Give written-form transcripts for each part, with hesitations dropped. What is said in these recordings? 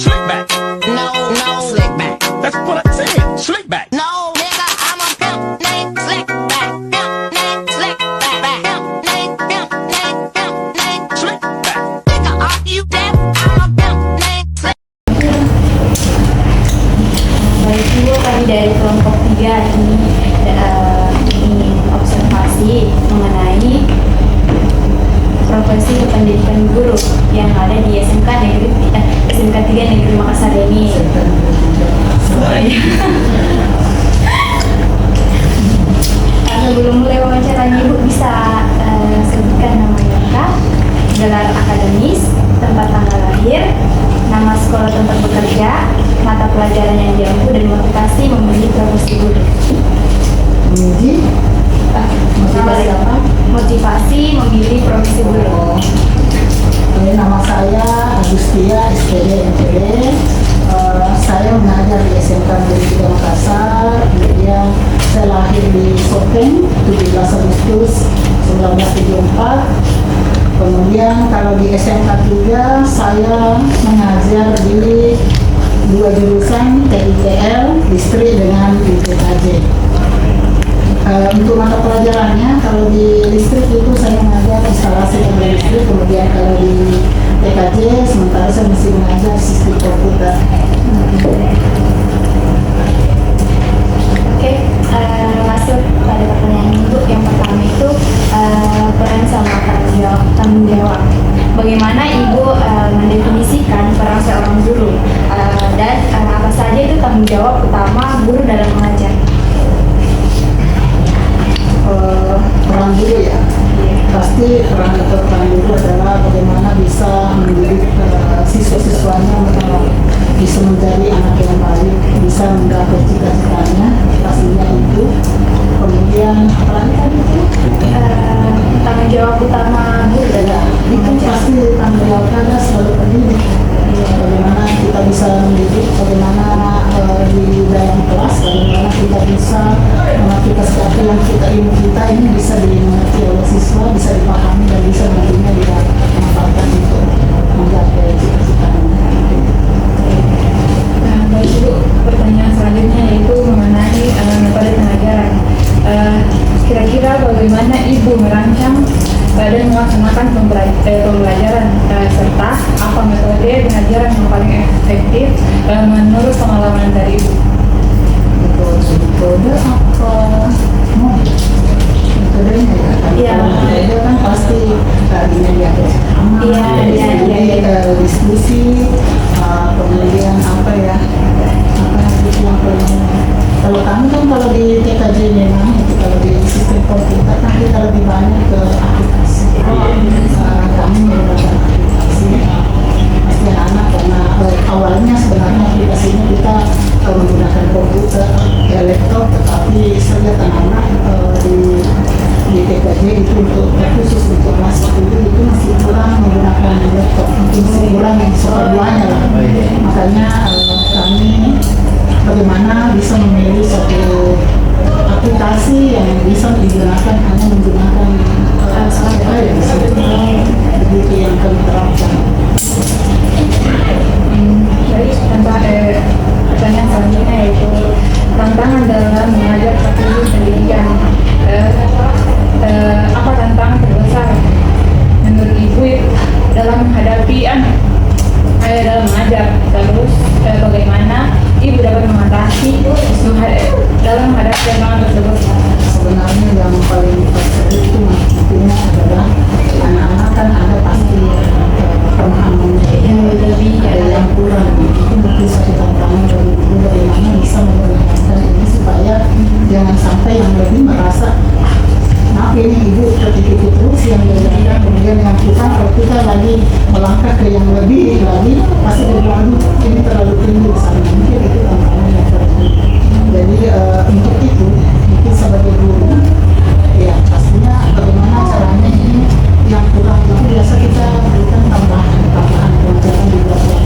Slick back. No, no, slick back. That's what I said. Slick back. No, nigga, I'm a pimp named Slick back. Pimp named Slick back. Pimp named, pimp named, pimp named Slick back. Nigga, are you deaf? I'm a pimp named Slick. Baik dulu kami dari kelompok 3 ini ingin observasi mengenai profesi kependidikan guru yang ada di SMK 3 Negeri Makassar ini. Sebelum mulai wawancaranya, Ibu bisa sebutkan nama lengkap, gelar akademis, tempat tanggal lahir, nama sekolah tempat bekerja, mata pelajaran yang diampu, dan motivasi memilih profesi guru. Motivasi apa? Motivasi memilih profesi guru. Nama saya Agustia SPD MPD. Saya mengajar di SMK Negeri 3 Makassar. Kemudian saya lahir di Sopeng 17 Agustus 1974. Kemudian kalau di SMK 3 saya mengajar di 2 jurusan, TITL Listrik dengan IPKJ. Untuk mata pelajarannya, kalau di listrik itu saya mengajar instalasi dan listrik, kemudian kalau di TKJ sementara saya masih mengajar sistem komputer. Oke, masuk pada pertanyaan Ibu. Yang pertama itu peran sama tanggung jawab. Bagaimana Ibu mendefinisikan peran seorang guru dan apa saja itu tanggung jawab utama guru dalam mengajar? Peran guru ya, pasti peran guru adalah bagaimana bisa mendidik siswa-siswanya bisa menjadi anak yang baik, bisa menggapai cita-citanya, pastinya itu. Kemudian apa lagi tadi itu? Tanggung jawab utama guru dalam Itu pasti tanggung jawabnya selalu pendidik. Bagaimana kita bisa mendidik, bagaimana di dalam kelas, bagaimana kita bisa kita sesuatu yang kita ilmu kita ini bisa dimengerti oleh siswa, bisa dipahami dan bisa nantinya dimanfaatkan untuk menggapai cita-citanya. Baik Ibu, pertanyaan selanjutnya yaitu mengenai metode pengajaran. Kira-kira bagaimana Ibu merancang dan melaksanakan pembelajaran serta apa metode pengajaran yang paling efektif menurut pengalaman dari Ibu? Metode apa? Metodenya ya? Metode kan pasti tadinya diatur sama, diskusi, kemudian apa ya? Yang kalau kami kan kalau di TKJ memang itu kalau di sistem komputer kan kita lebih banyak ke aplikasi. Kami menggunakan aplikasi. Pasti anak karena awalnya sebenarnya aplikasinya kita menggunakan komputer, laptop, tetapi saya lihat anak-anak di TKJ itu untuk khusus untuk kelas 10 itu masih kurang menggunakan laptop, mungkin kurang yang seperduanya lah. Makanya kami bagaimana bisa memilih satu aplikasi yang bisa digunakan hanya menggunakan apa yang begitu yang kami terapkan. Baik, pertanyaan selanjutnya yaitu tantangan dalam mengajar teknologi pendidikan. Apa tantangan terbesar menurut Ibu dalam menghadapi dalam mengajar? Terus bagaimana Ibu dapat mengatasi dalam menghadapi tantangan tersebut? Sebenarnya yang paling pasti itu nantinya adalah anak-anak kan ada pasti pemahamannya Yang lebih ada yang kurang. Itu mungkin satu tantangan dari guru bagaimana bisa menggunakan ini supaya jangan sampai yang lebih merasa maaf ini ibu ketika itu terus yang berikan, kemudian yang kurang kalau kita lagi melangkah ke yang lebih lagi pasti dia bilang ini terlalu tinggi misalnya, mungkin itu tantangan yang terjadi. Jadi untuk itu mungkin sebagai guru ya pastinya bagaimana caranya ini yang kurang itu biasa kita berikan tambahan pelajaran di belakang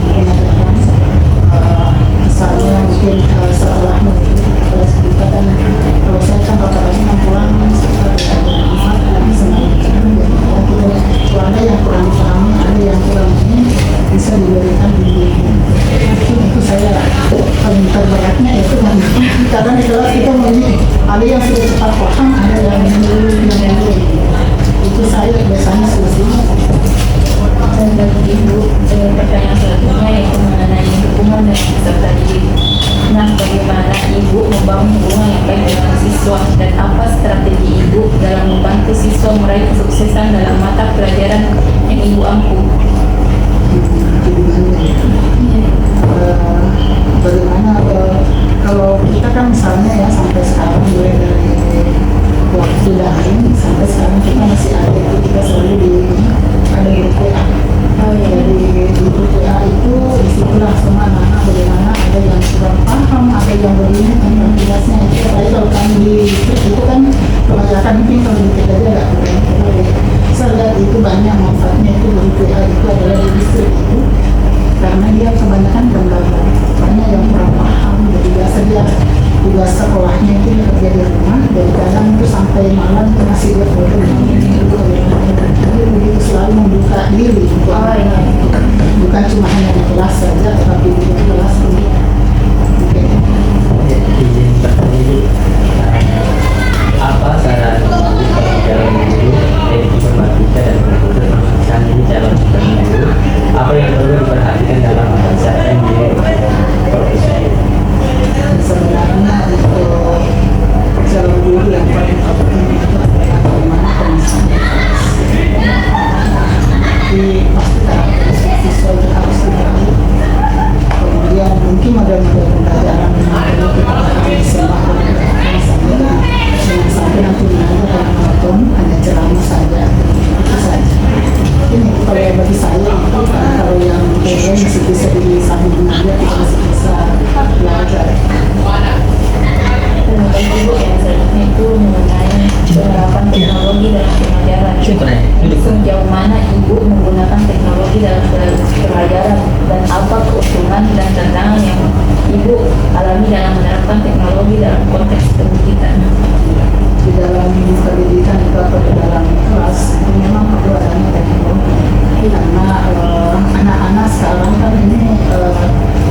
ibu membangun hubungan yang baik dengan siswa, dan apa strategi ibu dalam membantu siswa meraih kesuksesan dalam mata pelajaran yang ibu ampu? Bagaimana kalau kita kan misalnya ya sampai sekarang mulai dari waktu daring sampai sekarang kita masih ada itu, kita selalu ada grup WA. Jadi di grup WA itu disitulah semua anak-anak bagaimana, ada yang kurang paham, ada yang begini tentang tugasnya itu. Apalagi kalau kami di itu kan kebanyakan mungkin kalau di kita aja nggak kurang. Saya lihat itu banyak manfaatnya itu grup WA itu adalah di distrik itu, karena dia kebanyakan gambaran, banyak yang kurang paham. Jadi biasa dia tugas sekolahnya itu kerja di rumah, dari kadang itu sampai malam itu masih dia foto. Jadi begitu selalu membuka diri untuk bukan cuma hanya di kelas saja, tetapi di kelas pun. Izin bertanya Ibu, apa saran Ibu dalam guru yaitu informatika dan komputer, khususnya ini calon guru, apa yang perlu diperhatikan dalam pencapaian diri profesi ini? Sebenarnya untuk calon guru yang paling penting itu adalah bagaimana konsentrasi. Jadi pasti siswa itu harus dibagi. Kemudian mungkin model-model pembelajaran yang perlu kita pahami semua misalnya jangan sampai nanti mengajar karena monoton hanya ceramah saja, itu saja. Ini kalau bagi saya itu kan kalau yang mungkin masih bisa disambung mengajar, kita masih bisa belajar. Dan ibu yang selanjutnya itu mengenai penerapan teknologi dalam pelajaran. Sejauh mana ibu menggunakan teknologi dalam pelajaran, dan apa keuntungan dan tantangan yang ibu alami dalam menerapkan teknologi dalam konteks pendidikan? Di dalam pendidikan itu atau di dalam kelas itu memang perlu adanya teknologi, karena anak-anak sekarang kan ini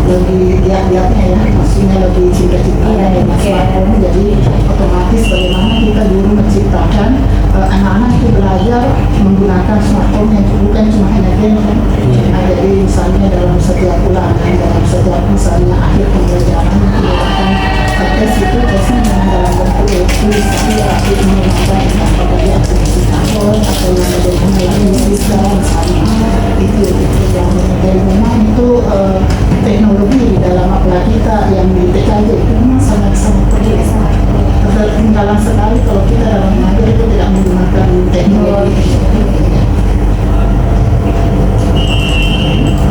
lebih lihat-lihatnya ya, maksudnya lebih cinta-cinta dengan smartphone. Jadi otomatis bagaimana kita dulu menciptakan anak-anak itu belajar menggunakan smartphone yang bukan cuma hanya game kan. Nah, jadi misalnya dalam setiap ulangan, dalam setiap misalnya akhir pembelajaran itu akan tes itu tesnya dengan dalam bentuk tulis, tapi akhir menggunakan apakah dia aplikasi telepon atau yang ada misalnya itu yang dari memang itu teknologi di dalam apalagi kita yang di TKJ itu memang sangat-sangat perlu. Ketinggalan sekali kalau kita dalam mengajar itu tidak menggunakan teknologi.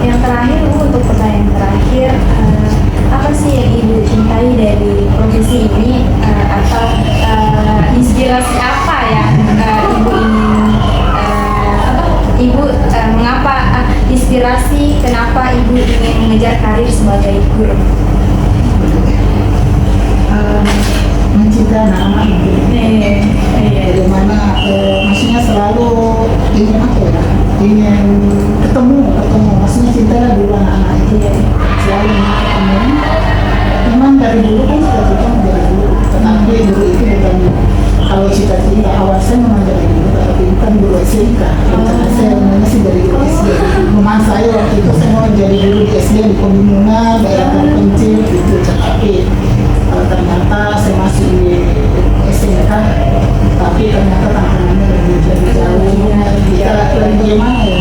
Yang terakhir Bu, untuk pertanyaan terakhir, apa sih yang Ibu cintai dari profesi ini, atau inspirasi apa yang Ibu ingin mengapa inspirasi kenapa Ibu ingin mengejar karir sebagai guru? Mencintai anak-anak bagaimana maksudnya selalu ingin apa ya, ingin ketemu maksudnya cinta dulu anak-anak itu selalu ingin ketemu. Memang dari dulu kan cita-cita menjadi guru, tetapi guru itu bukan, kalau cita-cita awal saya memang jadi guru, tapi bukan guru SMK. Rencana saya memang sih dari guru SD. Memang saya waktu itu saya mau jadi guru di SD di Pembingungan daerah terpencil gitu, tetapi ternyata saya masih di SMK, tapi ternyata tantangannya lebih jauh. Kita bagaimana ya?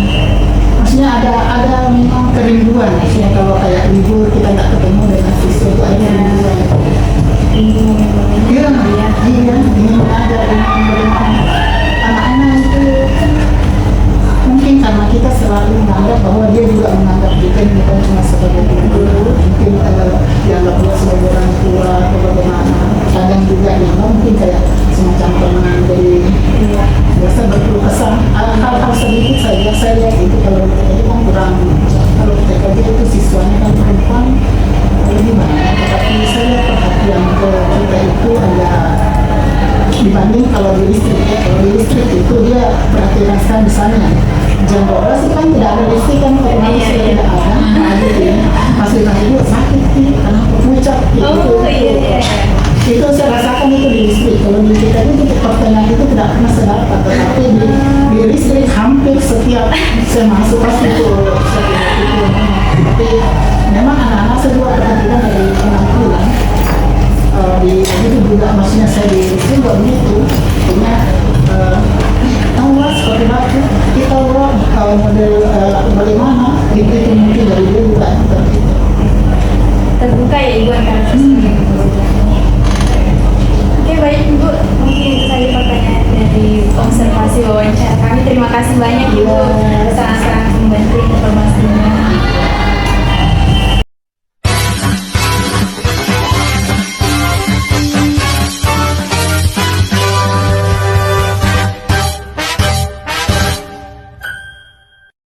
Maksudnya ada memang kerinduan. Maksudnya kalau kayak libur kita nggak ketemu dengan siswa itu ada kerinduan. Iya, ingin mengajar, ingin bagaimana anak-anak itu. Mungkin karena kita selalu menganggap bahwa dia juga menganggap kita bukan cuma sebagai guru, mungkin dianggap dia sebagai orang tua atau bagaimana. Kadang juga dianggap mungkin kayak semacam teman, jadi biasa berkeluh kesah hal-hal sedikit saja. Saya lihat itu kalau TKJ kan kurang, kalau TKJ itu siswanya kan perempuan lebih banyak, tetapi saya lihat perhatian ke kita itu ada dibanding kalau di listrik ya. Kalau di listrik itu dia perhatian sekali, misalnya jam 12 itu kan tidak ada listrik kan, otomatis tidak ada. Nah, jadi pas ditanya itu sakit nih, kenapa pucat gitu. Itu saya rasakan itu di listrik. Kalau di kita itu pertanyaan itu tidak pernah saya dapat, tetapi di listrik hampir setiap saya masuk pasti itu. Tapi memang anak-anak saya juga perhatikan dari penampilan. juga, maksudnya saya di juga begitu, punya tahu lah seperti apa kita orang model bagaimana itu mungkin dari dulu juga seperti itu. Terbuka ya Ibu antara sosial yang Oke, baik Ibu, mungkin itu saja pertanyaan dari observasi wawancara kami. Terima kasih banyak Ibu, sangat-sangat membantu